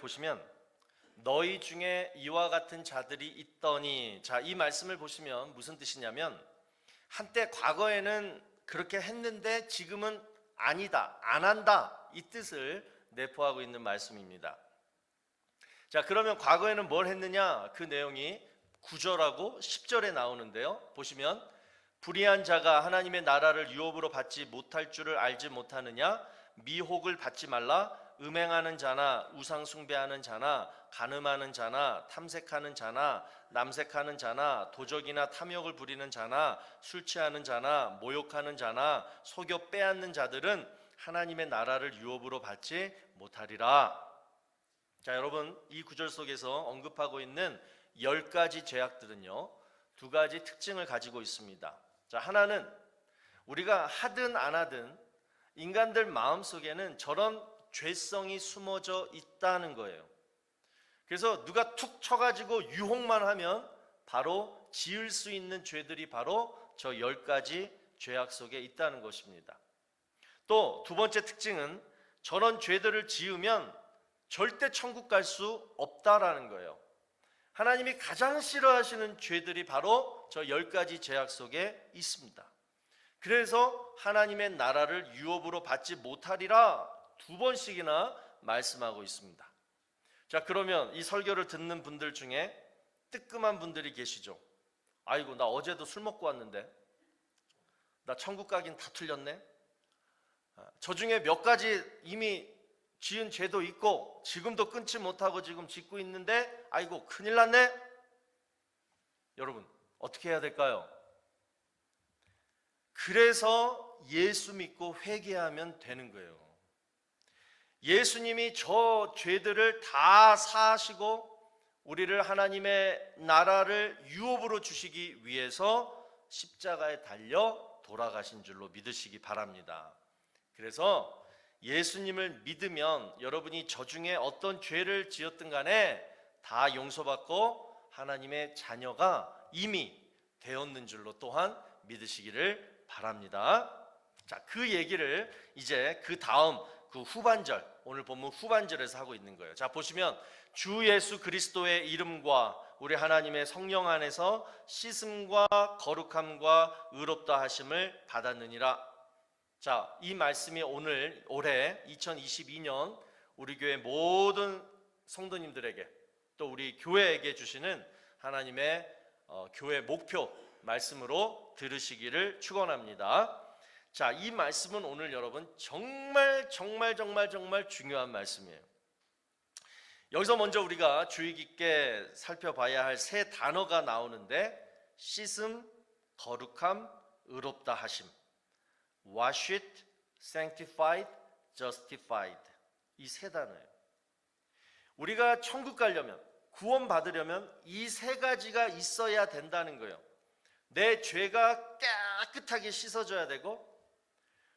보시면 너희 중에 이와 같은 자들이 있더니, 자, 이 말씀을 보시면 무슨 뜻이냐면 한때 과거에는 그렇게 했는데 지금은 아니다, 안 한다, 이 뜻을 내포하고 있는 말씀입니다. 자, 그러면 과거에는 뭘 했느냐? 그 내용이 9절하고 10절에 나오는데요. 보시면 불의한 자가 하나님의 나라를 유업으로 받지 못할 줄을 알지 못하느냐? 미혹을 받지 말라. 음행하는 자나 우상 숭배하는 자나 간음하는 자나 탐색하는 자나 남색하는 자나 도적이나 탐욕을 부리는 자나 술 취하는 자나 모욕하는 자나 속여 빼앗는 자들은 하나님의 나라를 유업으로 받지 못하리라. 자, 여러분, 이 구절 속에서 언급하고 있는 10가지 죄악들은요, 두 가지 특징을 가지고 있습니다. 자, 하나는 우리가 하든 안 하든 인간들 마음속에는 저런 죄성이 숨어져 있다는 거예요. 그래서 누가 툭 쳐가지고 유혹만 하면 바로 지을 수 있는 죄들이 바로 저 10가지 죄악 속에 있다는 것입니다. 또 두 번째 특징은 저런 죄들을 지으면 절대 천국 갈 수 없다라는 거예요. 하나님이 가장 싫어하시는 죄들이 바로 저 10가지 죄악 속에 있습니다. 그래서 하나님의 나라를 유업으로 받지 못하리라 두 번씩이나 말씀하고 있습니다. 자, 그러면 이 설교를 듣는 분들 중에 뜨끔한 분들이 계시죠. 아이고, 나 어제도 술 먹고 왔는데 나 천국 가긴 다 틀렸네. 저 중에 몇 가지 이미 지은 죄도 있고 지금도 끊지 못하고 지금 짓고 있는데 아이고 큰일 났네. 여러분, 어떻게 해야 될까요? 그래서 예수 믿고 회개하면 되는 거예요. 예수님이 저 죄들을 다 사하시고 우리를 하나님의 나라를 유업으로 주시기 위해서 십자가에 달려 돌아가신 줄로 믿으시기 바랍니다. 그래서 예수님을 믿으면 여러분이 저 중에 어떤 죄를 지었든 간에 다 용서받고 하나님의 자녀가 이미 되었는 줄로 또한 믿으시기를 바랍니다. 자, 그 얘기를 이제 그 다음 그 후반절, 오늘 본문 후반절에서 하고 있는 거예요. 자, 보시면 주 예수 그리스도의 이름과 우리 하나님의 성령 안에서 씻음과 거룩함과 의롭다 하심을 받았느니라. 자, 이 말씀이 올해 2022년 우리 교회 모든 성도님들에게 또 우리 교회에게 주시는 하나님의 교회 목표 말씀으로 들으시기를 축원합니다. 자, 이 말씀은 오늘 여러분 정말 중요한 말씀이에요. 여기서 먼저 우리가 주의 깊게 살펴봐야 할 세 단어가 나오는데 씻음, 거룩함, 의롭다 하심. washed, sanctified, justified. 이 세 단어예요. 우리가 천국 가려면, 구원 받으려면 이 세 가지가 있어야 된다는 거예요. 내 죄가 깨끗하게 씻어져야 되고,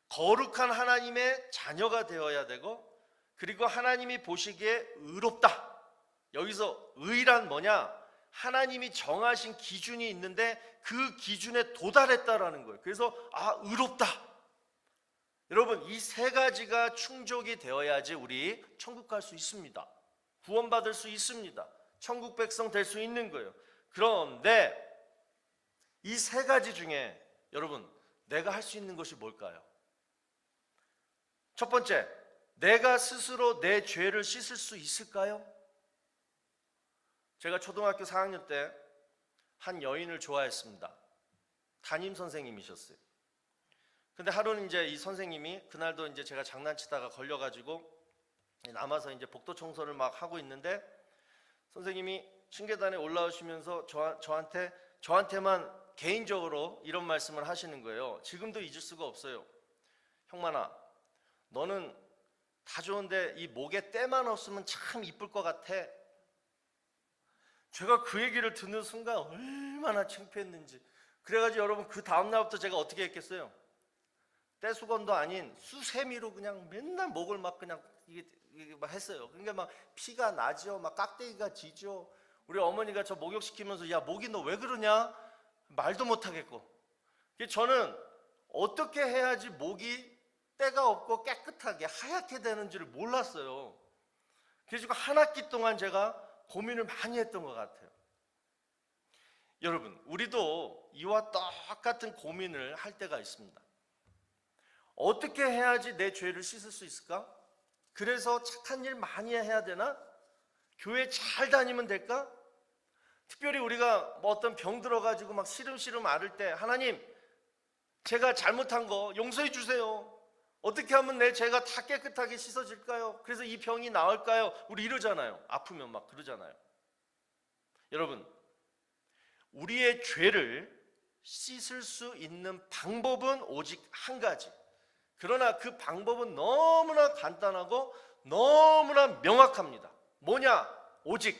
거룩한 하나님의 자녀가 되어야 되고, 그리고 하나님이 보시기에 의롭다. 여기서 의란 뭐냐? 하나님이 정하신 기준이 있는데 그 기준에 도달했다라는 거예요. 그래서 의롭다. 여러분, 이 세 가지가 충족이 되어야지 우리 천국 갈 수 있습니다. 구원받을 수 있습니다. 천국 백성 될 수 있는 거예요. 그런데 이 세 가지 중에 여러분, 내가 할 수 있는 것이 뭘까요? 첫 번째, 내가 스스로 내 죄를 씻을 수 있을까요? 제가 초등학교 4학년 때 한 여인을 좋아했습니다. 담임 선생님이셨어요. 근데 하루는 이제 이 선생님이 그날도 이제 제가 장난치다가 걸려가지고 남아서 이제 복도 청소를 막 하고 있는데 선생님이 층계단에 올라오시면서 저한테만 개인적으로 이런 말씀을 하시는 거예요. 지금도 잊을 수가 없어요. 형만아, 너는 다 좋은데 이 목에 때만 없으면 참 이쁠 것 같아. 제가 그 얘기를 듣는 순간 얼마나 창피했는지. 그래가지고 여러분, 그 다음날부터 제가 어떻게 했겠어요? 떼수건도 아닌 수세미로 그냥 맨날 목을 막 그냥 이게 막 했어요. 그러니까 막 피가 나죠. 막 깍대기가 지죠. 우리 어머니가 저 목욕시키면서 야, 목이 너 왜 그러냐? 말도 못 하겠고. 저는 어떻게 해야지 목이 때가 없고 깨끗하게 하얗게 되는지를 몰랐어요. 그래서 한 학기 동안 제가 고민을 많이 했던 것 같아요. 여러분, 우리도 이와 똑같은 고민을 할 때가 있습니다. 어떻게 해야지 내 죄를 씻을 수 있을까? 그래서 착한 일 많이 해야 되나? 교회 잘 다니면 될까? 특별히 우리가 뭐 어떤 병 들어가지고 막 시름시름 앓을 때, 하나님, 제가 잘못한 거 용서해 주세요. 어떻게 하면 내 죄가 다 깨끗하게 씻어질까요? 그래서 이 병이 나을까요? 우리 이러잖아요. 아프면 막 그러잖아요. 여러분, 우리의 죄를 씻을 수 있는 방법은 오직 한 가지. 그러나 그 방법은 너무나 간단하고 너무나 명확합니다. 뭐냐? 오직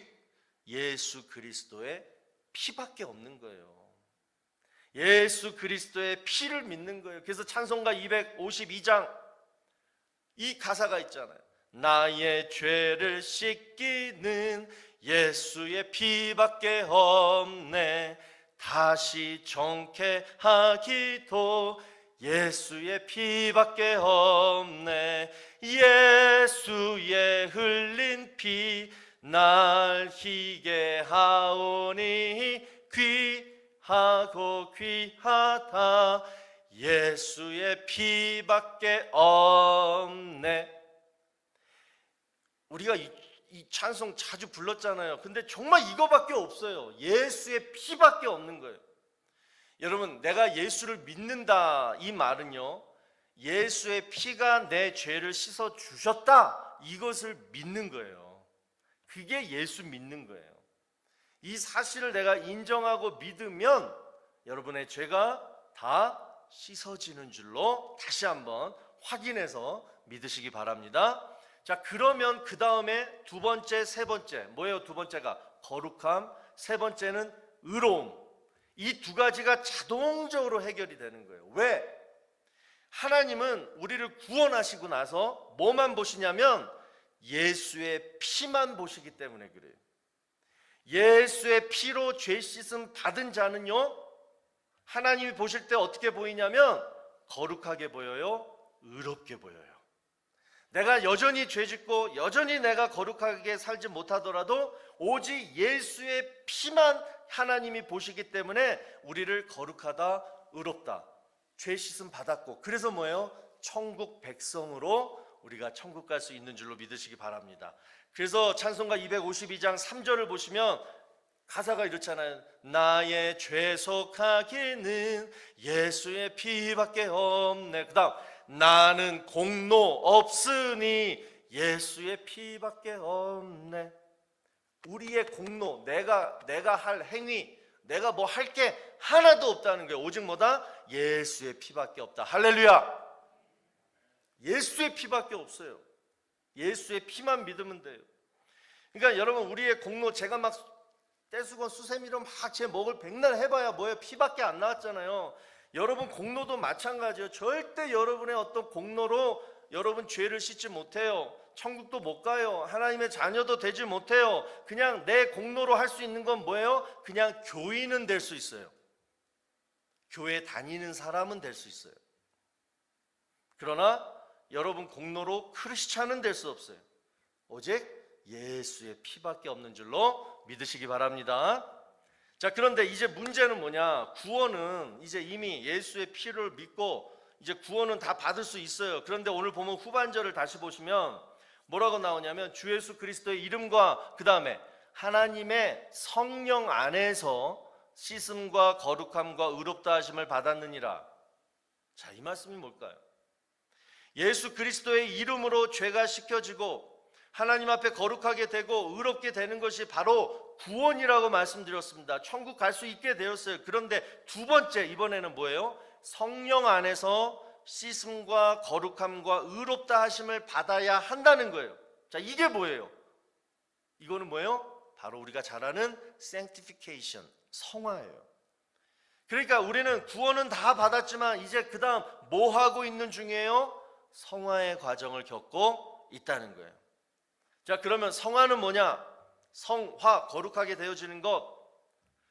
예수 그리스도의 피밖에 없는 거예요. 예수 그리스도의 피를 믿는 거예요. 그래서 찬송가 252장 이 가사가 있잖아요. 나의 죄를 씻기는 예수의 피밖에 없네. 다시 정케 하기도 예수의 피밖에 없네. 예수의 흘린 피 날 희게 하오니 귀하고 귀하다. 예수의 피밖에 없네. 우리가 이 찬송 자주 불렀잖아요. 근데 정말 이거밖에 없어요. 예수의 피밖에 없는 거예요. 여러분, 내가 예수를 믿는다 이 말은요, 예수의 피가 내 죄를 씻어 주셨다 이것을 믿는 거예요. 그게 예수 믿는 거예요. 이 사실을 내가 인정하고 믿으면 여러분의 죄가 다 씻어지는 줄로 다시 한번 확인해서 믿으시기 바랍니다. 자, 그러면 그 다음에 두 번째, 세 번째 뭐예요? 두 번째가 거룩함, 세 번째는 의로움. 이 두 가지가 자동적으로 해결이 되는 거예요. 왜? 하나님은 우리를 구원하시고 나서 뭐만 보시냐면 예수의 피만 보시기 때문에 그래요. 예수의 피로 죄 씻음 받은 자는요, 하나님이 보실 때 어떻게 보이냐면 거룩하게 보여요, 의롭게 보여요. 내가 여전히 죄짓고 여전히 내가 거룩하게 살지 못하더라도 오직 예수의 피만 하나님이 보시기 때문에 우리를 거룩하다, 의롭다, 죄 씻음 받았고, 그래서 뭐예요? 천국 백성으로 우리가 천국 갈 수 있는 줄로 믿으시기 바랍니다. 그래서 찬송가 252장 3절을 보시면 가사가 이렇잖아요. 나의 죄속하기는 예수의 피밖에 없네. 그 다음 나는 공로 없으니 예수의 피밖에 없네. 우리의 공로, 내가 할 행위, 내가 뭐 할 게 하나도 없다는 거예요. 오직 뭐다? 예수의 피밖에 없다. 할렐루야. 예수의 피밖에 없어요. 예수의 피만 믿으면 돼요. 그러니까 여러분, 우리의 공로, 제가 막 떼수건 수세미로 막 제 목을 백날 해봐야 뭐예요? 피밖에 안 나왔잖아요. 여러분 공로도 마찬가지예요. 절대 여러분의 어떤 공로로 여러분 죄를 씻지 못해요. 천국도 못 가요. 하나님의 자녀도 되지 못해요. 그냥 내 공로로 할 수 있는 건 뭐예요? 그냥 교인은 될 수 있어요. 교회 다니는 사람은 될 수 있어요. 그러나 여러분 공로로 크리스찬은 될 수 없어요. 오직 예수의 피밖에 없는 줄로 믿으시기 바랍니다. 자, 그런데 이제 문제는 뭐냐? 구원은 이제 이미 예수의 피를 믿고 이제 구원은 다 받을 수 있어요. 그런데 오늘 보면 후반절을 다시 보시면 뭐라고 나오냐면 주 예수 그리스도의 이름과 그 다음에 하나님의 성령 안에서 씻음과 거룩함과 의롭다 하심을 받았느니라. 자, 이 말씀이 뭘까요? 예수 그리스도의 이름으로 죄가 씻겨지고 하나님 앞에 거룩하게 되고 의롭게 되는 것이 바로 구원이라고 말씀드렸습니다. 천국 갈 수 있게 되었어요. 그런데 두 번째, 이번에는 뭐예요? 성령 안에서 씻음과 거룩함과 의롭다 하심을 받아야 한다는 거예요. 자, 이게 뭐예요? 이거는 뭐예요? 바로 우리가 잘 아는 sanctification, 성화예요. 그러니까 우리는 구원은 다 받았지만 이제 그 다음 뭐 하고 있는 중이에요? 성화의 과정을 겪고 있다는 거예요. 자, 그러면 성화는 뭐냐? 성화, 거룩하게 되어지는 것.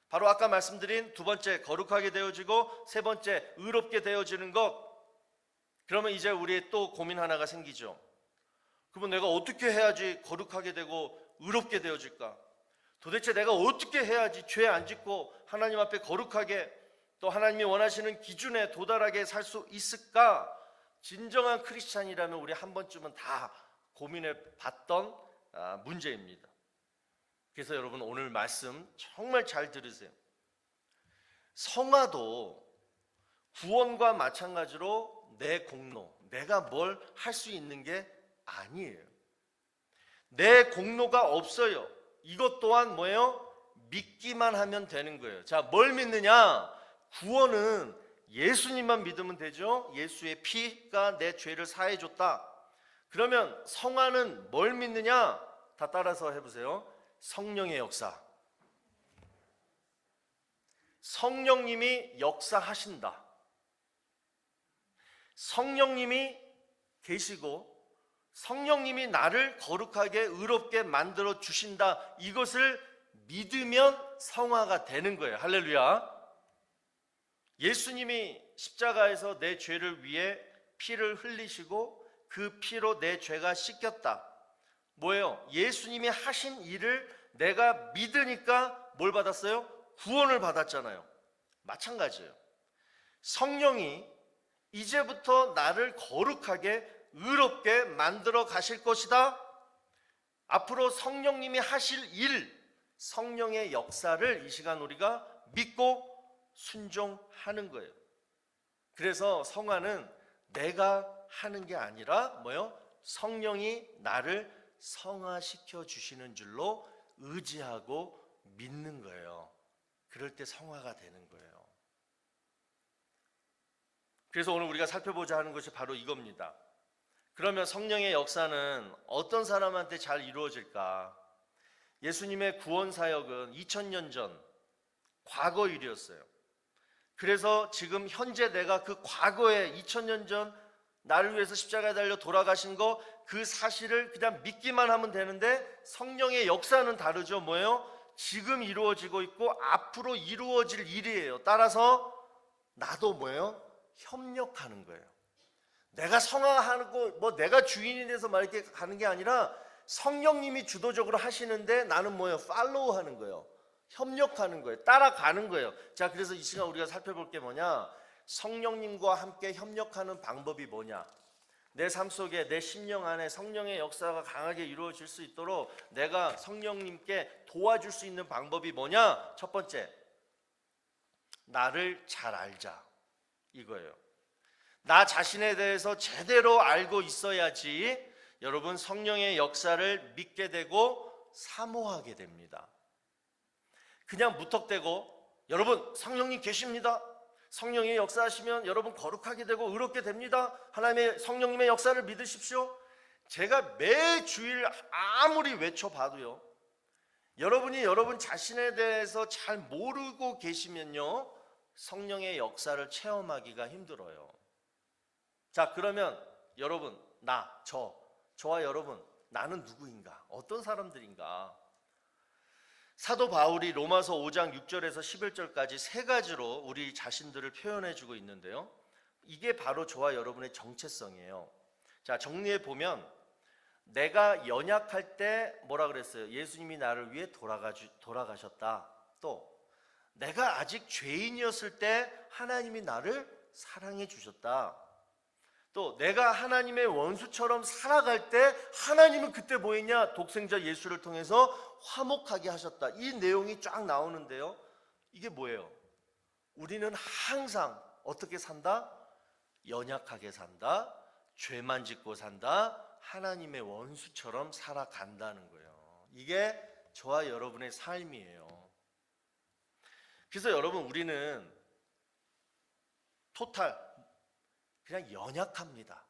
바로 아까 말씀드린 두 번째, 거룩하게 되어지고 세 번째, 의롭게 되어지는 것. 그러면 이제 우리의 또 고민 하나가 생기죠. 그러면 내가 어떻게 해야지 거룩하게 되고 의롭게 되어질까? 도대체 내가 어떻게 해야지 죄 안 짓고 하나님 앞에 거룩하게 또 하나님이 원하시는 기준에 도달하게 살 수 있을까? 진정한 크리스찬이라면 우리 한 번쯤은 다 고민해 봤던 문제입니다. 그래서 여러분 오늘 말씀 정말 잘 들으세요. 성화도 구원과 마찬가지로 내 공로, 내가 뭘 할 수 있는 게 아니에요. 내 공로가 없어요. 이것 또한 뭐예요? 믿기만 하면 되는 거예요. 자, 뭘 믿느냐? 구원은 예수님만 믿으면 되죠. 예수의 피가 내 죄를 사해 줬다. 그러면 성화는 뭘 믿느냐? 다 따라서 해보세요. 성령의 역사. 성령님이 역사하신다. 성령님이 계시고 성령님이 나를 거룩하게 의롭게 만들어 주신다. 이것을 믿으면 성화가 되는 거예요. 할렐루야. 예수님이 십자가에서 내 죄를 위해 피를 흘리시고 그 피로 내 죄가 씻겼다. 뭐예요? 예수님이 하신 일을 내가 믿으니까 뭘 받았어요? 구원을 받았잖아요. 마찬가지예요. 성령이 이제부터 나를 거룩하게 의롭게 만들어 가실 것이다. 앞으로 성령님이 하실 일, 성령의 역사를 이 시간 우리가 믿고 순종하는 거예요. 그래서 성화는 내가 하는 게 아니라 뭐요? 성령이 나를 성화시켜 주시는 줄로 의지하고 믿는 거예요. 그럴 때 성화가 되는 거예요. 그래서 오늘 우리가 살펴보자 하는 것이 바로 이겁니다. 그러면 성령의 역사는 어떤 사람한테 잘 이루어질까? 예수님의 구원 사역은 2000년 전 과거 일이었어요. 그래서 지금 현재 내가 그 과거에 2000년 전 나를 위해서 십자가에 달려 돌아가신 거 그 사실을 그냥 믿기만 하면 되는데 성령의 역사는 다르죠. 뭐예요? 지금 이루어지고 있고 앞으로 이루어질 일이에요. 따라서 나도 뭐예요? 협력하는 거예요. 내가 성화하고 뭐 내가 주인이 돼서 막 이렇게 가는 게 아니라 성령님이 주도적으로 하시는데 나는 뭐예요? 팔로우 하는 거예요. 협력하는 거예요. 따라가는 거예요. 자, 그래서 이 시간 우리가 살펴볼 게 뭐냐? 성령님과 함께 협력하는 방법이 뭐냐? 내 삶 속에 내 심령 안에 성령의 역사가 강하게 이루어질 수 있도록 내가 성령님께 도와줄 수 있는 방법이 뭐냐? 첫 번째, 나를 잘 알자. 이거예요. 나 자신에 대해서 제대로 알고 있어야지 여러분 성령의 역사를 믿게 되고 사모하게 됩니다. 그냥 무턱대고 여러분 성령님 계십니다. 성령이 역사하시면 여러분 거룩하게 되고 의롭게 됩니다. 하나님의 성령님의 역사를 믿으십시오. 제가 매 주일 아무리 외쳐봐도요, 여러분이 여러분 자신에 대해서 잘 모르고 계시면요 성령의 역사를 체험하기가 힘들어요. 자, 그러면 여러분, 저와 여러분, 나는 누구인가? 어떤 사람들인가? 사도 바울이 로마서 5장 6절에서 11절까지 세 가지로 우리 자신들을 표현해 주고 있는데요. 이게 바로 저와 여러분의 정체성이에요. 자, 정리해 보면 내가 연약할 때 뭐라 그랬어요? 예수님이 나를 위해 돌아가셨다. 또 내가 아직 죄인이었을 때 하나님이 나를 사랑해 주셨다. 또 내가 하나님의 원수처럼 살아갈 때 하나님은 그때 뭐 했냐? 독생자 예수를 통해서 화목하게 하셨다. 이 내용이 쫙 나오는데요. 이게 뭐예요? 우리는 항상 어떻게 산다? 연약하게 산다. 죄만 짓고 산다. 하나님의 원수처럼 살아간다는 거예요. 이게 저와 여러분의 삶이에요. 그래서 여러분 우리는 그냥 연약합니다.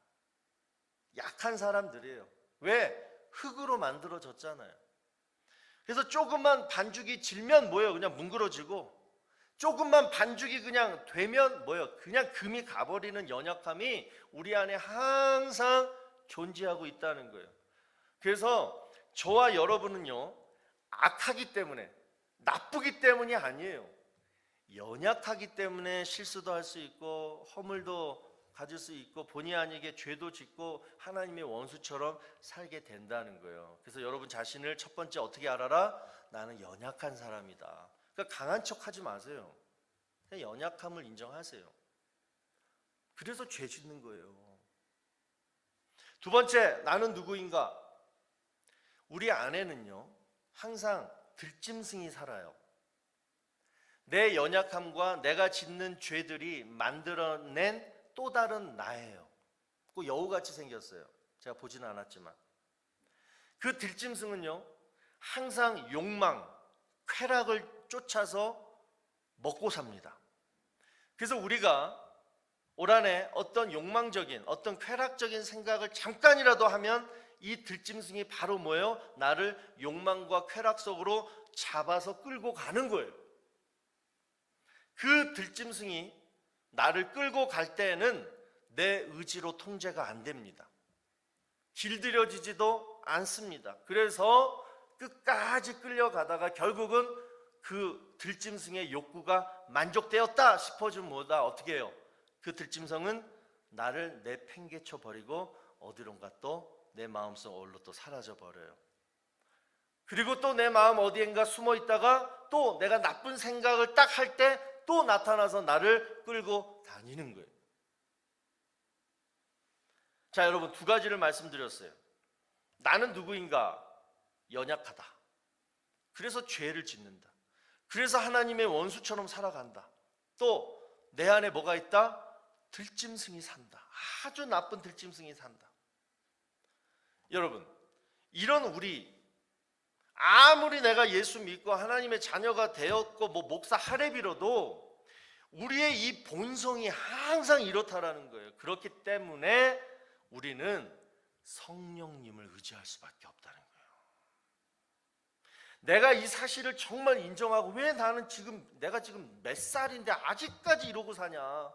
약한 사람들이에요. 왜? 흙으로 만들어졌잖아요. 그래서 조금만 반죽이 질면 뭐예요? 그냥 뭉그러지고, 조금만 반죽이 그냥 되면 뭐예요? 그냥 금이 가버리는 연약함이 우리 안에 항상 존재하고 있다는 거예요. 그래서 저와 여러분은요, 악하기 때문에, 나쁘기 때문이 아니에요. 연약하기 때문에 실수도 할 수 있고 허물도 가질 수 있고 본의 아니게 죄도 짓고 하나님의 원수처럼 살게 된다는 거예요. 그래서 여러분 자신을 첫 번째 어떻게 알아라? 나는 연약한 사람이다. 그러니까 강한 척 하지 마세요. 그냥 연약함을 인정하세요. 그래서 죄 짓는 거예요. 두 번째, 나는 누구인가? 우리 안에는요 항상 들짐승이 살아요. 내 연약함과 내가 짓는 죄들이 만들어낸 또 다른 나예요. 그 여우같이 생겼어요. 제가 보지는 않았지만 그 들짐승은요 항상 욕망, 쾌락을 쫓아서 먹고 삽니다. 그래서 우리가 올 한해 어떤 욕망적인 어떤 쾌락적인 생각을 잠깐이라도 하면 이 들짐승이 바로 뭐예요? 나를 욕망과 쾌락 속으로 잡아서 끌고 가는 거예요. 그 들짐승이 나를 끌고 갈 때에는 내 의지로 통제가 안 됩니다. 길들여지지도 않습니다. 그래서 끝까지 끌려가다가 결국은 그 들짐승의 욕구가 만족되었다 싶어지면 뭐다? 어떻게 해요? 그 들짐승은 나를 내팽개쳐 버리고 어디론가 또 내 마음속 어디로 또 사라져 버려요. 그리고 또 내 마음 어디엔가 숨어 있다가 또 내가 나쁜 생각을 딱 할 때 또 나타나서 나를 끌고 다니는 거예요. 자, 여러분 두 가지를 말씀드렸어요. 나는 누구인가? 연약하다. 그래서 죄를 짓는다. 그래서 하나님의 원수처럼 살아간다. 또 내 안에 뭐가 있다? 들짐승이 산다. 아주 나쁜 들짐승이 산다. 여러분, 이런 우리 아무리 내가 예수 믿고 하나님의 자녀가 되었고 목사 하랩이라도 우리의 이 본성이 항상 이렇다라는 거예요. 그렇기 때문에 우리는 성령님을 의지할 수밖에 없다는 거예요. 내가 이 사실을 정말 인정하고 왜 나는 내가 지금 몇 살인데 아직까지 이러고 사냐?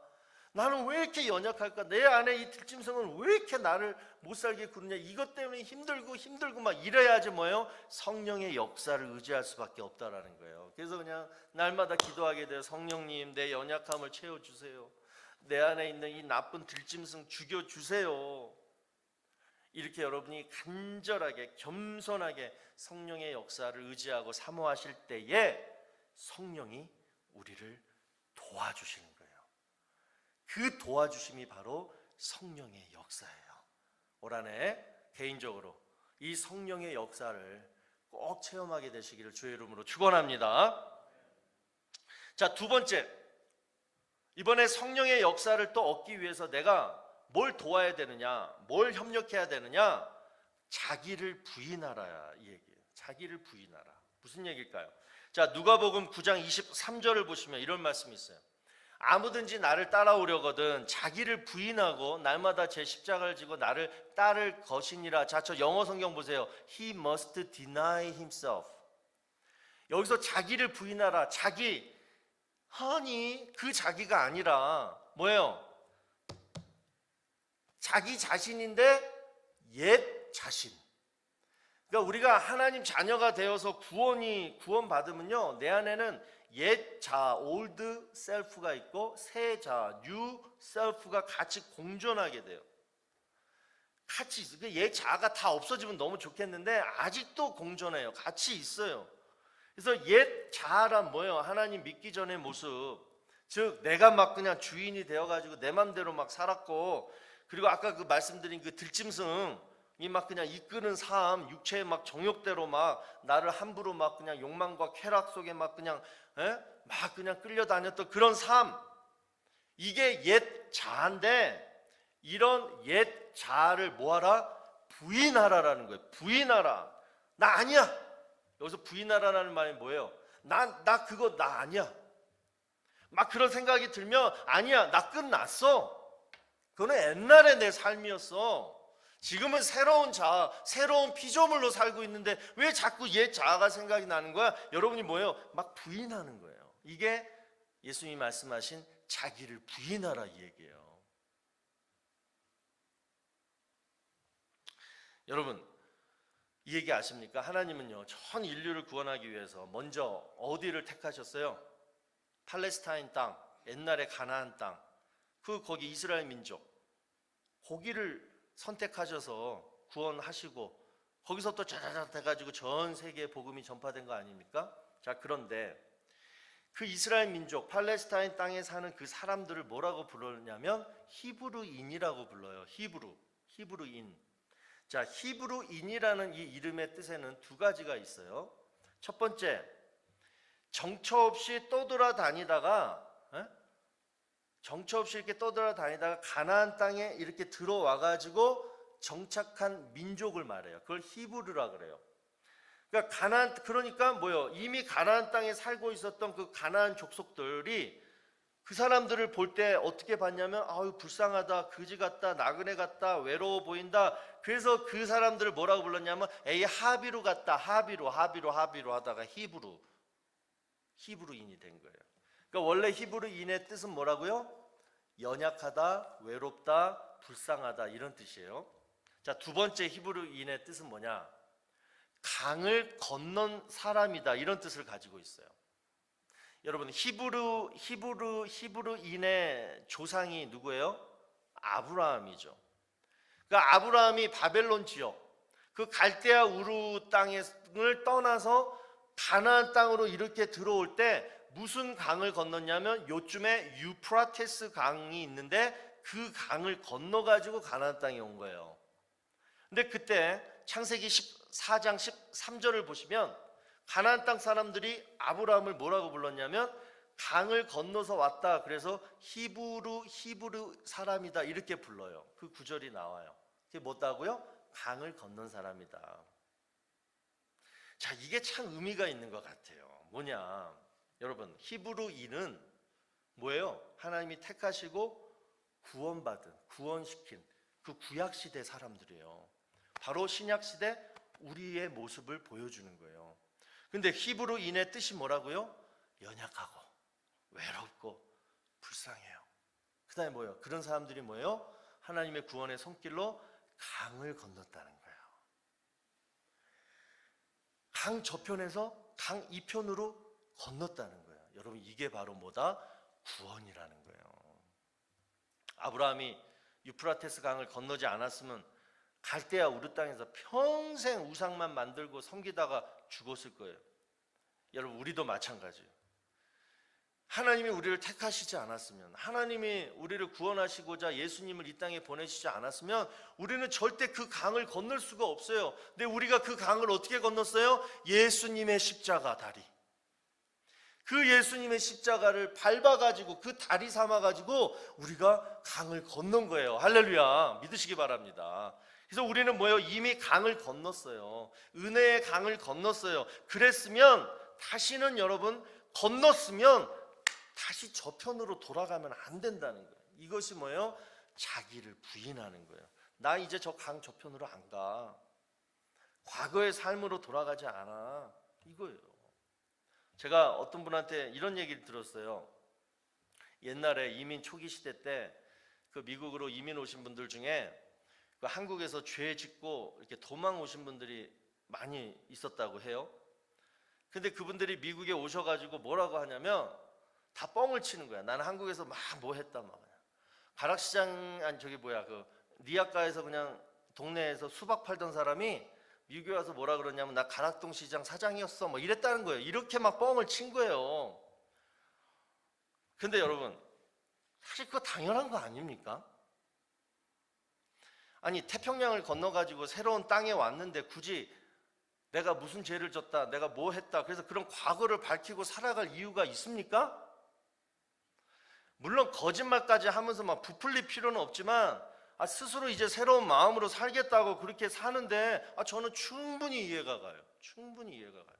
나는 왜 이렇게 연약할까? 내 안에 이 들짐승은 왜 이렇게 나를 못 살게 구느냐? 이것 때문에 힘들고 막 이래야지 뭐예요? 성령의 역사를 의지할 수밖에 없다라는 거예요. 그래서 그냥 날마다 기도하게 돼요. 성령님, 내 연약함을 채워주세요. 내 안에 있는 이 나쁜 들짐승 죽여주세요. 이렇게 여러분이 간절하게 겸손하게 성령의 역사를 의지하고 사모하실 때에 성령이 우리를 도와주시는 거예요. 그 도와주심이 바로 성령의 역사예요. 올 한해 개인적으로 이 성령의 역사를 꼭 체험하게 되시기를 주의 이름으로 축원합니다. 자, 두 번째, 이번에 성령의 역사를 또 얻기 위해서 내가 뭘 도와야 되느냐, 뭘 협력해야 되느냐? 자기를 부인하라, 이 얘기예요. 자기를 부인하라. 무슨 얘기일까요? 자, 누가복음 9장 23절을 보시면 이런 말씀이 있어요. 아무든지 나를 따라오려거든 자기를 부인하고 날마다 제 십자가를 지고 나를 따를 것이니라. 자, 저 영어 성경 보세요. He must deny himself. 여기서 자기를 부인하라. 자기, 아니 그 자기가 아니라 뭐예요? 자기 자신인데 옛 자신. 그러니까 우리가 하나님 자녀가 되어서 구원 받으면요, 내 안에는 옛 자, old self가 있고 새 자, new self가 같이 공존하게 돼요. 같이 있어요. 옛 자가 다 없어지면 너무 좋겠는데 아직도 공존해요. 같이 있어요. 그래서 옛 자란 뭐예요? 하나님 믿기 전의 모습. 즉 내가 막 그냥 주인이 되어가지고 내 맘대로 막 살았고, 그리고 아까 그 말씀드린 그 들짐승이 막 그냥 이끄는 삶, 육체의 막 정욕대로 막 나를 함부로 막 그냥 욕망과 쾌락 속에 막 그냥 막 그냥 끌려다녔던 그런 삶, 이게 옛 자인데 이런 옛 자를 뭐하라? 부인하라라는 거예요. 부인하라. 나 아니야. 여기서 부인하라라는 말이 뭐예요? 나 그거 나 아니야. 막 그런 생각이 들면 아니야, 나 끝났어. 그거는 옛날에 내 삶이었어. 지금은 새로운 자, 새로운 피조물로 살고 있는데 왜 자꾸 옛 자아가 생각이 나는 거야? 여러분이 뭐예요? 막 부인하는 거예요. 이게 예수님이 말씀하신 자기를 부인하라 이 얘기예요. 여러분, 이 얘기 아십니까? 하나님은요, 전 인류를 구원하기 위해서 먼저 어디를 택하셨어요? 팔레스타인 땅, 옛날의 가나안 땅, 거기 이스라엘 민족, 거기를 선택하셔서 구원하시고 거기서 또 짜자자 해가지고 전 세계에 복음이 전파된 거 아닙니까? 자, 그런데 그 이스라엘 민족 팔레스타인 땅에 사는 그 사람들을 뭐라고 부르냐면 히브루인이라고 불러요. 히브루인. 자, 히브루인이라는 이 이름의 뜻에는 두 가지가 있어요. 첫 번째, 정처 없이 떠돌아다니다가 이렇게 떠돌아다니다가 가나안 땅에 이렇게 들어와 가지고 정착한 민족을 말해요. 그걸 히브르라 그래요. 그러니까 뭐요? 이미 가나안 땅에 살고 있었던 그 가나안 족속들이 그 사람들을 볼 때 어떻게 봤냐면 아유 불쌍하다, 그지 같다, 나그네 같다, 외로워 보인다. 그래서 그 사람들을 뭐라고 불렀냐면 에이 하비루 같다, 하비루 하다가 히브루인이 된 거예요. 그러니까 원래 히브루인의 뜻은 뭐라고요? 연약하다, 외롭다, 불쌍하다 이런 뜻이에요. 자, 두 번째 히브루인의 뜻은 뭐냐? 강을 건넌 사람이다 이런 뜻을 가지고 있어요. 여러분 히브루인의 조상이 누구예요? 아브라함이죠. 그러니까 아브라함이 바벨론 지역 그 갈대아 우르 땅을 떠나서 가나안 땅으로 이렇게 들어올 때 무슨 강을 건넜냐면 요즘에 유프라테스 강이 있는데 그 강을 건너가지고 가나안 땅에 온 거예요. 근데 그때 창세기 14장 13절을 보시면 가나안 땅 사람들이 아브라함을 뭐라고 불렀냐면 강을 건너서 왔다. 그래서 히브루 사람이다 이렇게 불러요. 그 구절이 나와요. 그게 뭐다고요? 강을 건넌 사람이다. 자, 이게 참 의미가 있는 것 같아요. 뭐냐? 여러분, 히브루인은 뭐예요? 하나님이 택하시고 구원시킨 그 구약시대 사람들이에요. 바로 신약시대 우리의 모습을 보여주는 거예요. 근데 히브루인의 뜻이 뭐라고요? 연약하고 외롭고 불쌍해요. 그 다음에 뭐예요? 그런 사람들이 뭐예요? 하나님의 구원의 손길로 강을 건넜다는 거예요. 강 저편에서 강 이편으로 건넜다는 거예요. 여러분, 이게 바로 뭐다? 구원이라는 거예요. 아브라함이 유프라테스 강을 건너지 않았으면 갈대아 우르 땅에서 평생 우상만 만들고 섬기다가 죽었을 거예요. 여러분, 우리도 마찬가지예요. 하나님이 우리를 택하시지 않았으면, 하나님이 우리를 구원하시고자 예수님을 이 땅에 보내시지 않았으면 우리는 절대 그 강을 건널 수가 없어요. 근데 우리가 그 강을 어떻게 건넜어요? 예수님의 십자가 다리. 그 예수님의 십자가를 밟아가지고 그 다리 삼아가지고 우리가 강을 건넌 거예요. 할렐루야, 믿으시기 바랍니다. 그래서 우리는 뭐예요? 이미 강을 건넜어요. 은혜의 강을 건넜어요. 그랬으면 다시는 여러분 건넜으면 다시 저편으로 돌아가면 안 된다는 거예요. 이것이 뭐예요? 자기를 부인하는 거예요. 나 이제 저 강 저편으로 안 가. 과거의 삶으로 돌아가지 않아. 이거예요. 제가 어떤 분한테 이런 얘기를 들었어요. 옛날에 이민 초기 시대 때 그 미국으로 이민 오신 분들 중에 그 한국에서 죄 짓고 이렇게 도망 오신 분들이 많이 있었다고 해요. 근데 그분들이 미국에 오셔가지고 뭐라고 하냐면 다 뻥을 치는 거야. 나는 한국에서 막 뭐 했다 막. 가락시장 그 니아가에서 그냥 동네에서 수박 팔던 사람이 미국에 와서 뭐라 그러냐면 나 가락동 시장 사장이었어 뭐 이랬다는 거예요. 이렇게 막 뻥을 친 거예요. 근데 여러분, 사실 그거 당연한 거 아닙니까? 아니, 태평양을 건너가지고 새로운 땅에 왔는데 굳이 내가 무슨 죄를 졌다, 내가 뭐 했다, 그래서 그런 과거를 밝히고 살아갈 이유가 있습니까? 물론 거짓말까지 하면서 막 부풀릴 필요는 없지만 스스로 이제 새로운 마음으로 살겠다고 그렇게 사는데 저는 충분히 이해가 가요. 충분히 이해가 가요.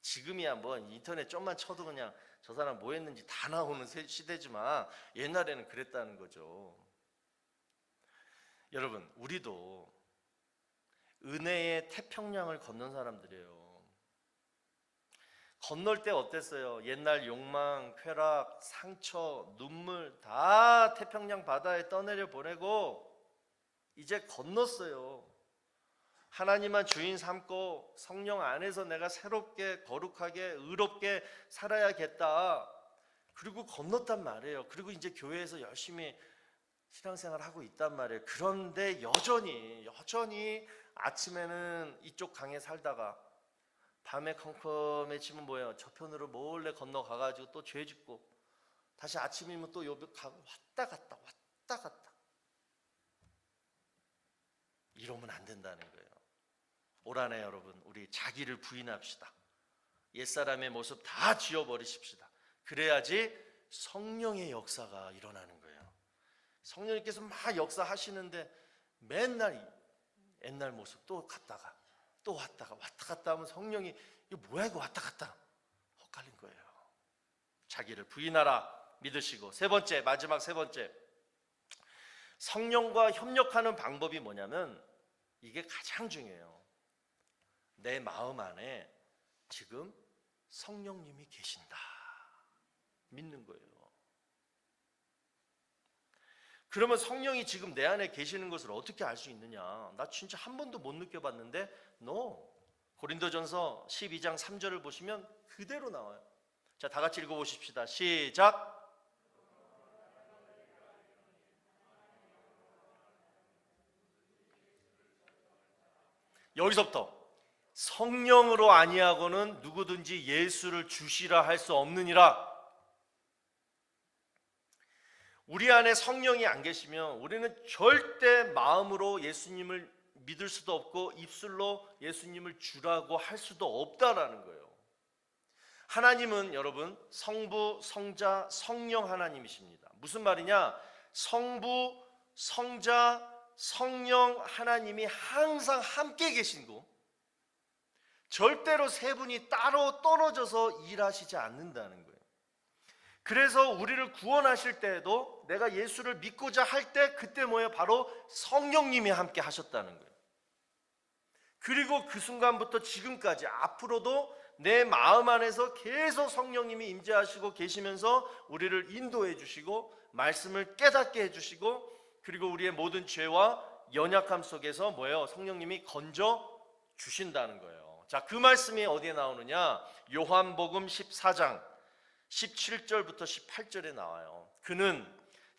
지금이야 뭐 인터넷 좀만 쳐도 그냥 저 사람 뭐 했는지 다 나오는 시대지만 옛날에는 그랬다는 거죠. 여러분, 우리도 은혜의 태평양을 건넌 사람들이에요. 건널 때 어땠어요? 옛날 욕망, 쾌락, 상처, 눈물 다 태평양 바다에 떠내려 보내고 이제 건넜어요. 하나님만 주인 삼고 성령 안에서 내가 새롭게 거룩하게 의롭게 살아야겠다. 그리고 건넜단 말이에요. 그리고 이제 교회에서 열심히 신앙생활 하고 있단 말이에요. 그런데 여전히 아침에는 이쪽 강에 살다가 밤에 컴컴해지면 뭐예요? 저편으로 몰래 건너가가지고 또 죄 짓고 다시 아침이면 또 여기 가고 왔다 갔다 이러면 안 된다는 거예요. 올 한해 여러분, 우리 자기를 부인합시다. 옛사람의 모습 다 지워버리십시다. 그래야지 성령의 역사가 일어나는 거예요. 성령님께서 막 역사하시는데 맨날 옛날 모습 또 갔다가 또 왔다 갔다 하면 성령이 이거 뭐야 이거 왔다 갔다 헛갈린 거예요. 자기를 부인하라 믿으시고, 마지막 세 번째, 성령과 협력하는 방법이 뭐냐면 이게 가장 중요해요. 내 마음 안에 지금 성령님이 계신다 믿는 거예요. 그러면 성령이 지금 내 안에 계시는 것을 어떻게 알 수 있느냐? 나 진짜 한 번도 못 느껴봤는데 고린도전서 12장 3절을 보시면 그대로 나와요. 자, 다 같이 읽어보십시다. 시작. 여기서부터 성령으로 아니하고는 누구든지 예수를 주시라 할 수 없느니라. 우리 안에 성령이 안 계시면 우리는 절대 마음으로 예수님을 믿을 수도 없고 입술로 예수님을 주라고 할 수도 없다라는 거예요. 하나님은 여러분 성부, 성자, 성령 하나님이십니다. 무슨 말이냐? 성부, 성자, 성령 하나님이 항상 함께 계시고 절대로 세 분이 따로 떨어져서 일하시지 않는다는 거예요. 그래서 우리를 구원하실 때에도 내가 예수를 믿고자 할 때 그때 뭐예요? 바로 성령님이 함께 하셨다는 거예요. 그리고 그 순간부터 지금까지 앞으로도 내 마음 안에서 계속 성령님이 임재하시고 계시면서 우리를 인도해 주시고 말씀을 깨닫게 해주시고 그리고 우리의 모든 죄와 연약함 속에서 뭐예요? 성령님이 건져 주신다는 거예요. 자, 그 말씀이 어디에 나오느냐? 요한복음 14장 17절부터 18절에 나와요. 그는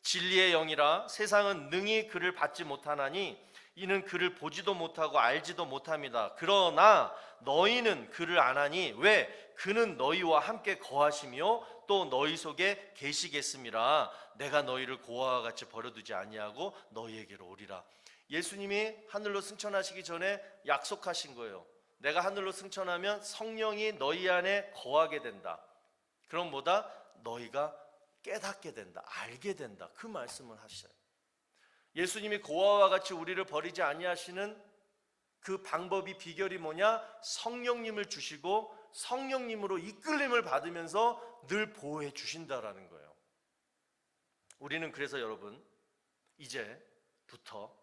진리의 영이라 세상은 능히 그를 받지 못하나니 이는 그를 보지도 못하고 알지도 못합니다. 그러나 너희는 그를 아나니 왜? 그는 너희와 함께 거하시며 또 너희 속에 계시겠음이라. 내가 너희를 고아와 같이 버려두지 아니하고 너희에게로 오리라. 예수님이 하늘로 승천하시기 전에 약속하신 거예요. 내가 하늘로 승천하면 성령이 너희 안에 거하게 된다. 그럼 뭐다? 너희가 깨닫게 된다. 알게 된다. 그 말씀을 하셔요. 예수님이 고아와 같이 우리를 버리지 아니하시는 그 방법이 비결이 뭐냐? 성령님을 주시고 성령님으로 이끌림을 받으면서 늘 보호해 주신다라는 거예요. 우리는 그래서 여러분 이제부터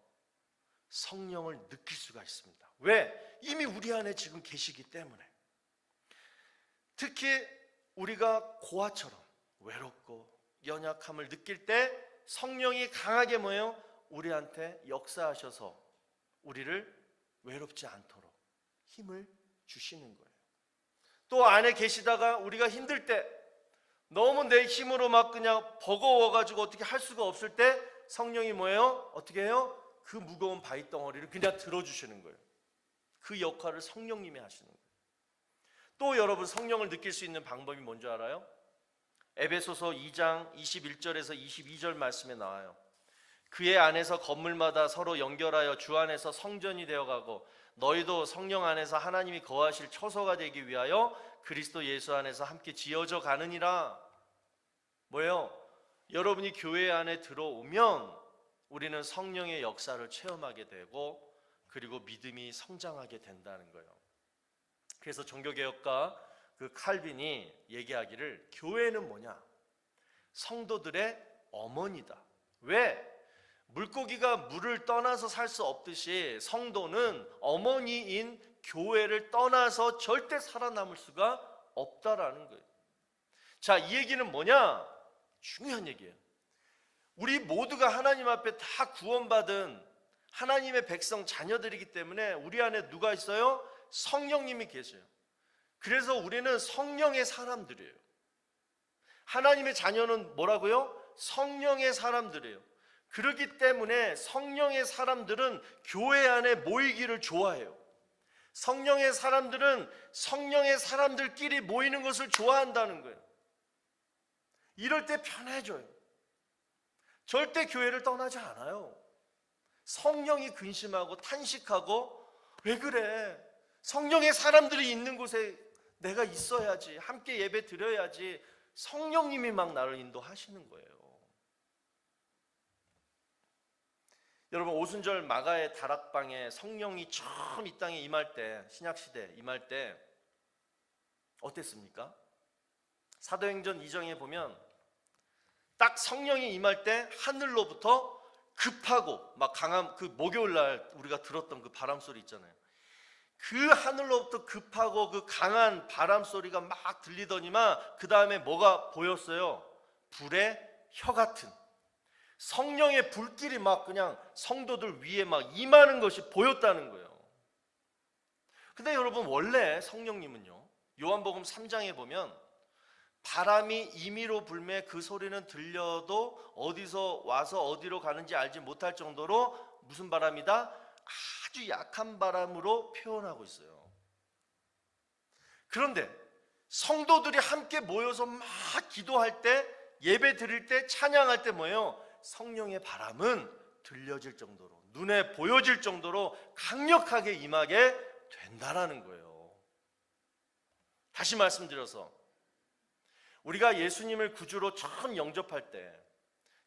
성령을 느낄 수가 있습니다. 왜? 이미 우리 안에 지금 계시기 때문에. 특히 우리가 고아처럼 외롭고 연약함을 느낄 때 성령이 강하게 뭐예요? 우리한테 역사하셔서 우리를 외롭지 않도록 힘을 주시는 거예요. 또 안에 계시다가 우리가 힘들 때 너무 내 힘으로 막 그냥 버거워가지고 어떻게 할 수가 없을 때 성령이 뭐예요? 어떻게 해요? 그 무거운 바위덩어리를 그냥 들어주시는 거예요. 그 역할을 성령님이 하시는 거예요. 또 여러분 성령을 느낄 수 있는 방법이 뭔지 알아요? 에베소서 2장 21절에서 22절 말씀에 나와요. 그의 안에서 건물마다 서로 연결하여 주 안에서 성전이 되어가고 너희도 성령 안에서 하나님이 거하실 처소가 되기 위하여 그리스도 예수 안에서 함께 지어져 가느니라. 뭐예요? 여러분이 교회 안에 들어오면 우리는 성령의 역사를 체험하게 되고 그리고 믿음이 성장하게 된다는 거예요. 그래서 종교개혁가 그 칼빈이 얘기하기를 교회는 뭐냐? 성도들의 어머니다. 왜? 물고기가 물을 떠나서 살 수 없듯이 성도는 어머니인 교회를 떠나서 절대 살아남을 수가 없다라는 거예요. 자, 이 얘기는 뭐냐? 중요한 얘기예요. 우리 모두가 하나님 앞에 다 구원받은 하나님의 백성 자녀들이기 때문에 우리 안에 누가 있어요? 성령님이 계세요. 그래서 우리는 성령의 사람들이에요. 하나님의 자녀는 뭐라고요? 성령의 사람들이에요. 그렇기 때문에 성령의 사람들은 교회 안에 모이기를 좋아해요. 성령의 사람들은 성령의 사람들끼리 모이는 것을 좋아한다는 거예요. 이럴 때 편해져요. 절대 교회를 떠나지 않아요. 성령이 근심하고 탄식하고 왜 그래? 성령의 사람들이 있는 곳에 내가 있어야지, 함께 예배 드려야지. 성령님이 막 나를 인도하시는 거예요. 여러분, 오순절 마가의 다락방에 성령이 처음 이 땅에 임할 때, 신약시대 임할 때 어땠습니까? 사도행전 2장에 보면 딱 성령이 임할 때 하늘로부터 급하고 막 강한, 그 목요일 날 우리가 들었던 그 바람 소리 있잖아요. 그 하늘로부터 급하고 그 강한 바람 소리가 막 들리더니만 그 다음에 뭐가 보였어요? 불의 혀 같은, 성령의 불길이 막 그냥 성도들 위에 막 임하는 것이 보였다는 거예요. 근데 여러분, 원래 성령님은요, 요한복음 3장에 보면 바람이 임의로 불매 그 소리는 들려도 어디서 와서 어디로 가는지 알지 못할 정도로 무슨 바람이다? 아주 약한 바람으로 표현하고 있어요. 그런데 성도들이 함께 모여서 막 기도할 때, 예배 드릴 때, 찬양할 때 뭐예요? 성령의 바람은 들려질 정도로, 눈에 보여질 정도로 강력하게 임하게 된다라는 거예요. 다시 말씀드려서 우리가 예수님을 구주로 처음 영접할 때,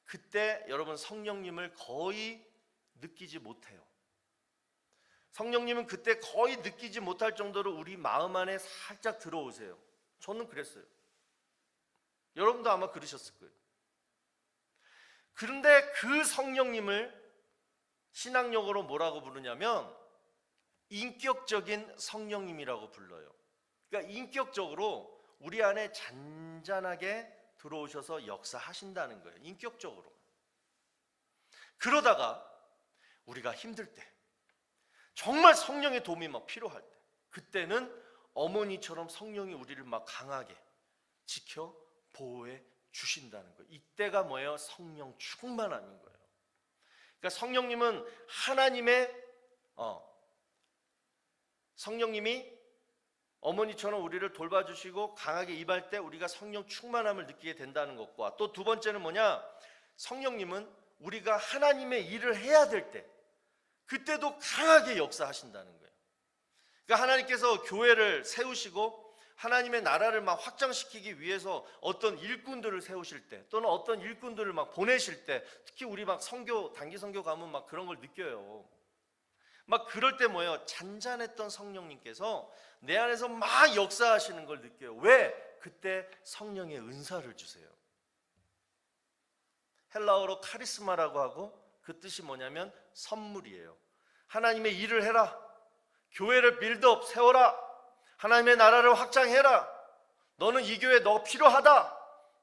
그때 여러분 성령님을 거의 느끼지 못해요. 성령님은 그때 거의 느끼지 못할 정도로 우리 마음 안에 살짝 들어오세요. 저는 그랬어요. 여러분도 아마 그러셨을 거예요. 그런데 그 성령님을 신학용어로 뭐라고 부르냐면 인격적인 성령님이라고 불러요. 그러니까 인격적으로 우리 안에 잔잔하게 들어오셔서 역사하신다는 거예요. 인격적으로. 그러다가 우리가 힘들 때, 정말 성령의 도움이 막 필요할 때, 그때는 어머니처럼 성령이 우리를 막 강하게 지켜 보호해 주신다는 거예요. 이때가 뭐예요? 성령 충만함인 거예요. 그러니까 성령님은 하나님의 성령님이 어머니처럼 우리를 돌봐주시고 강하게 임할 때 우리가 성령 충만함을 느끼게 된다는 것과, 또 두 번째는 뭐냐? 성령님은 우리가 하나님의 일을 해야 될 때, 그때도 강하게 역사하신다는 거예요. 그러니까 하나님께서 교회를 세우시고 하나님의 나라를 막 확장시키기 위해서 어떤 일꾼들을 세우실 때, 또는 어떤 일꾼들을 막 보내실 때, 특히 우리 막 선교, 단기 선교 가면 막 그런 걸 느껴요. 막 그럴 때 뭐예요? 잔잔했던 성령님께서 내 안에서 막 역사하시는 걸 느껴요. 왜? 그때 성령의 은사를 주세요. 헬라어로 카리스마라고 하고, 그 뜻이 뭐냐면 선물이에요. 하나님의 일을 해라, 교회를 빌드업 세워라, 하나님의 나라를 확장해라, 너는 이 교회 너 필요하다.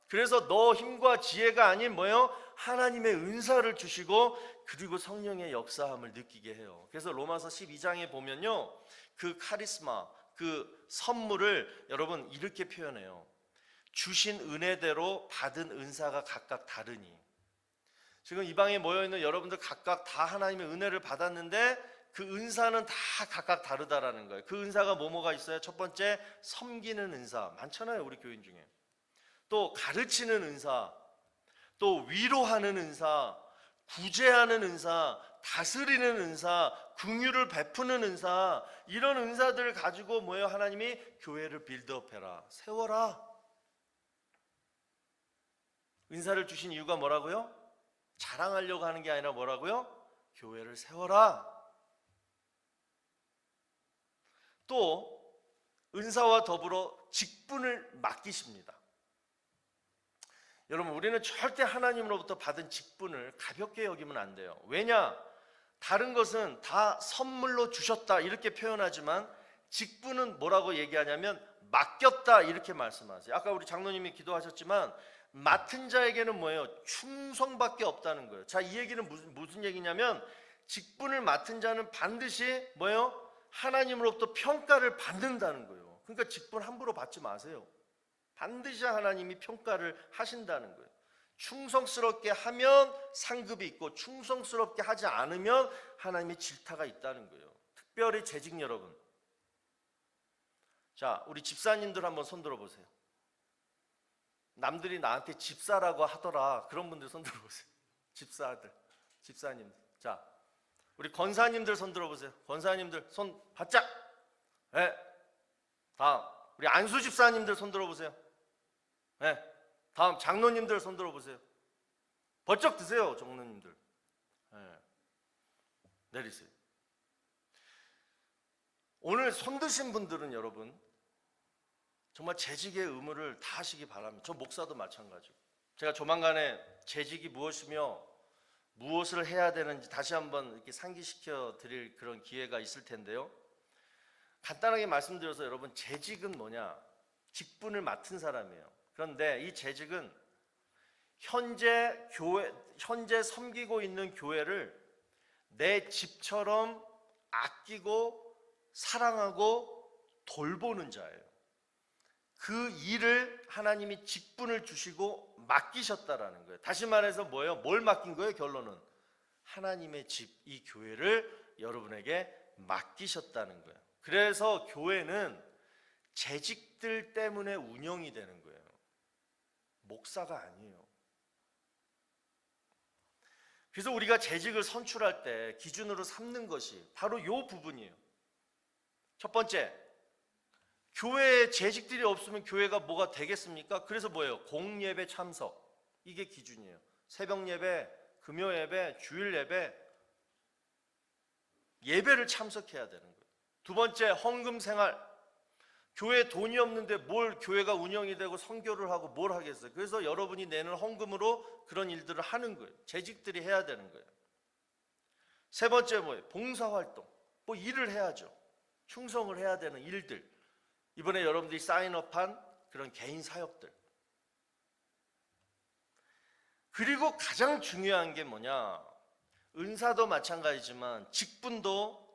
그래서 너 힘과 지혜가 아닌 뭐예요? 하나님의 은사를 주시고, 그리고 성령의 역사함을 느끼게 해요. 그래서 로마서 12장에 보면요, 그 카리스마, 그 선물을 여러분 이렇게 표현해요. 주신 은혜대로 받은 은사가 각각 다르니. 지금 이 방에 모여있는 여러분들 각각 다 하나님의 은혜를 받았는데 그 은사는 다 각각 다르다라는 거예요. 그 은사가 뭐가 있어요? 첫 번째, 섬기는 은사 많잖아요, 우리 교인 중에. 또 가르치는 은사, 또 위로하는 은사, 구제하는 은사, 다스리는 은사, 긍휼을 베푸는 은사, 이런 은사들을 가지고 뭐예요? 하나님이 교회를 빌드업해라, 세워라. 은사를 주신 이유가 뭐라고요? 자랑하려고 하는 게 아니라 뭐라고요? 교회를 세워라. 또 은사와 더불어 직분을 맡기십니다. 여러분, 우리는 절대 하나님으로부터 받은 직분을 가볍게 여기면 안 돼요. 왜냐? 다른 것은 다 선물로 주셨다 이렇게 표현하지만 직분은 뭐라고 얘기하냐면 맡겼다 이렇게 말씀하세요. 아까 우리 장로님이 기도하셨지만 맡은 자에게는 뭐예요? 충성밖에 없다는 거예요. 자, 이 얘기는 무슨 얘기냐면 직분을 맡은 자는 반드시 뭐예요? 하나님으로부터 평가를 받는다는 거예요. 그러니까 직분 함부로 받지 마세요. 반드시 하나님이 평가를 하신다는 거예요. 충성스럽게 하면 상급이 있고 충성스럽게 하지 않으면 하나님의 질타가 있다는 거예요. 특별히 재직 여러분. 자, 우리 집사님들 한번 손들어 보세요. 남들이 나한테 집사라고 하더라. 그런 분들 손들어 보세요. 집사들, 집사님들. 자, 우리 권사님들 손들어 보세요. 권사님들 손 바짝. 네. 다음 우리 안수 집사님들 손들어 보세요. 네. 다음 장로님들 손들어 보세요. 번쩍 드세요, 장로님들. 네. 내리세요. 오늘 손 드신 분들은 여러분 정말 재직의 의무를 다 하시기 바랍니다. 저 목사도 마찬가지고. 제가 조만간에 재직이 무엇이며 무엇을 해야 되는지 다시 한번 이렇게 상기시켜 드릴 그런 기회가 있을 텐데요. 간단하게 말씀드려서 여러분, 재직은 뭐냐? 직분을 맡은 사람이에요. 그런데 이 재직은 현재 섬기고 있는 교회를 내 집처럼 아끼고 사랑하고 돌보는 자예요. 그 일을 하나님이 직분을 주시고 맡기셨다라는 거예요. 다시 말해서 뭐예요? 뭘 맡긴 거예요? 결론은 하나님의 집, 이 교회를 여러분에게 맡기셨다는 거예요. 그래서 교회는 재직들 때문에 운영이 되는 거예요. 목사가 아니에요. 그래서 우리가 재직을 선출할 때 기준으로 삼는 것이 바로 이 부분이에요. 첫 번째, 교회에 재직들이 없으면 교회가 뭐가 되겠습니까? 그래서 뭐예요? 공예배 참석. 이게 기준이에요. 새벽 예배, 금요 예배, 주일 예배, 예배를 참석해야 되는 거예요. 두 번째, 헌금 생활. 교회에 돈이 없는데 뭘 교회가 운영이 되고 선교를 하고 뭘 하겠어요? 그래서 여러분이 내는 헌금으로 그런 일들을 하는 거예요. 재직들이 해야 되는 거예요. 세 번째 뭐예요? 봉사활동. 뭐 일을 해야죠. 충성을 해야 되는 일들. 이번에 여러분들이 사인업한 그런 개인 사역들. 그리고 가장 중요한 게 뭐냐? 은사도 마찬가지지만 직분도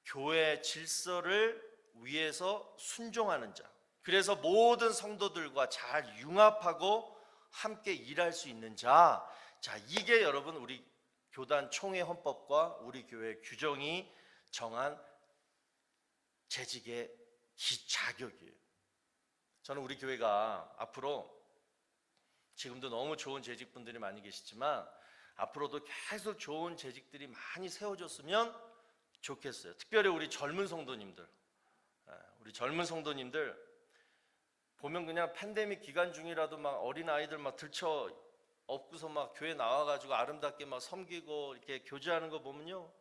교회 질서를 위해서 순종하는 자. 그래서 모든 성도들과 잘 융합하고 함께 일할 수 있는 자. 자, 이게 여러분 우리 교단 총회 헌법과 우리 교회 규정이 정한 재직의 자격이에요. 저는 우리 교회가 앞으로 지금도 너무 좋은 재직분들이 많이 계시지만 앞으로도 계속 좋은 재직들이 많이 세워졌으면 좋겠어요. 특별히 우리 젊은 성도님들, 우리 젊은 성도님들 보면 그냥 팬데믹 기간 중이라도 막 어린 아이들 막 들쳐 업고서 막 교회 나와가지고 아름답게 막 섬기고 이렇게 교제하는 거 보면요,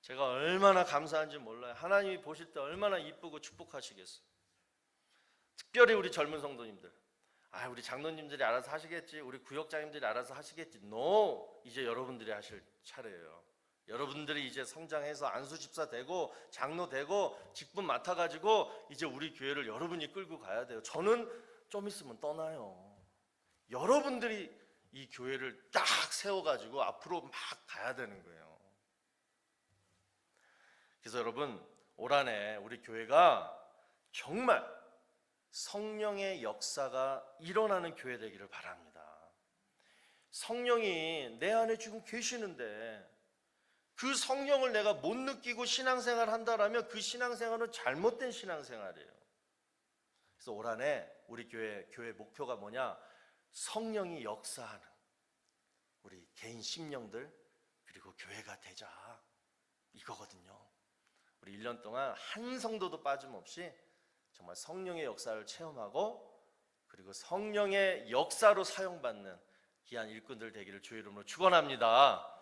제가 얼마나 감사한지 몰라요. 하나님이 보실 때 얼마나 이쁘고 축복하시겠어요. 특별히 우리 젊은 성도님들, 우리 장로님들이 알아서 하시겠지, 우리 구역장님들이 알아서 하시겠지. No, 이제 여러분들이 하실 차례예요. 여러분들이 이제 성장해서 안수집사 되고 장로 되고 직분 맡아가지고 이제 우리 교회를 여러분이 끌고 가야 돼요. 저는 좀 있으면 떠나요. 여러분들이 이 교회를 딱 세워가지고 앞으로 막 가야 되는 거예요. 그래서 여러분, 올 한해 우리 교회가 정말 성령의 역사가 일어나는 교회 되기를 바랍니다. 성령이 내 안에 지금 계시는데 그 성령을 내가 못 느끼고 신앙생활 한다라면 그 신앙생활은 잘못된 신앙생활이에요. 그래서 올 한해 우리 교회 목표가 뭐냐? 성령이 역사하는 우리 개인 심령들 그리고 교회가 되자, 이거거든요. 우리 1년 동안 한 성도도 빠짐없이 정말 성령의 역사를 체험하고 그리고 성령의 역사로 사용받는 귀한 일꾼들 되기를 주의 이름으로 축원합니다.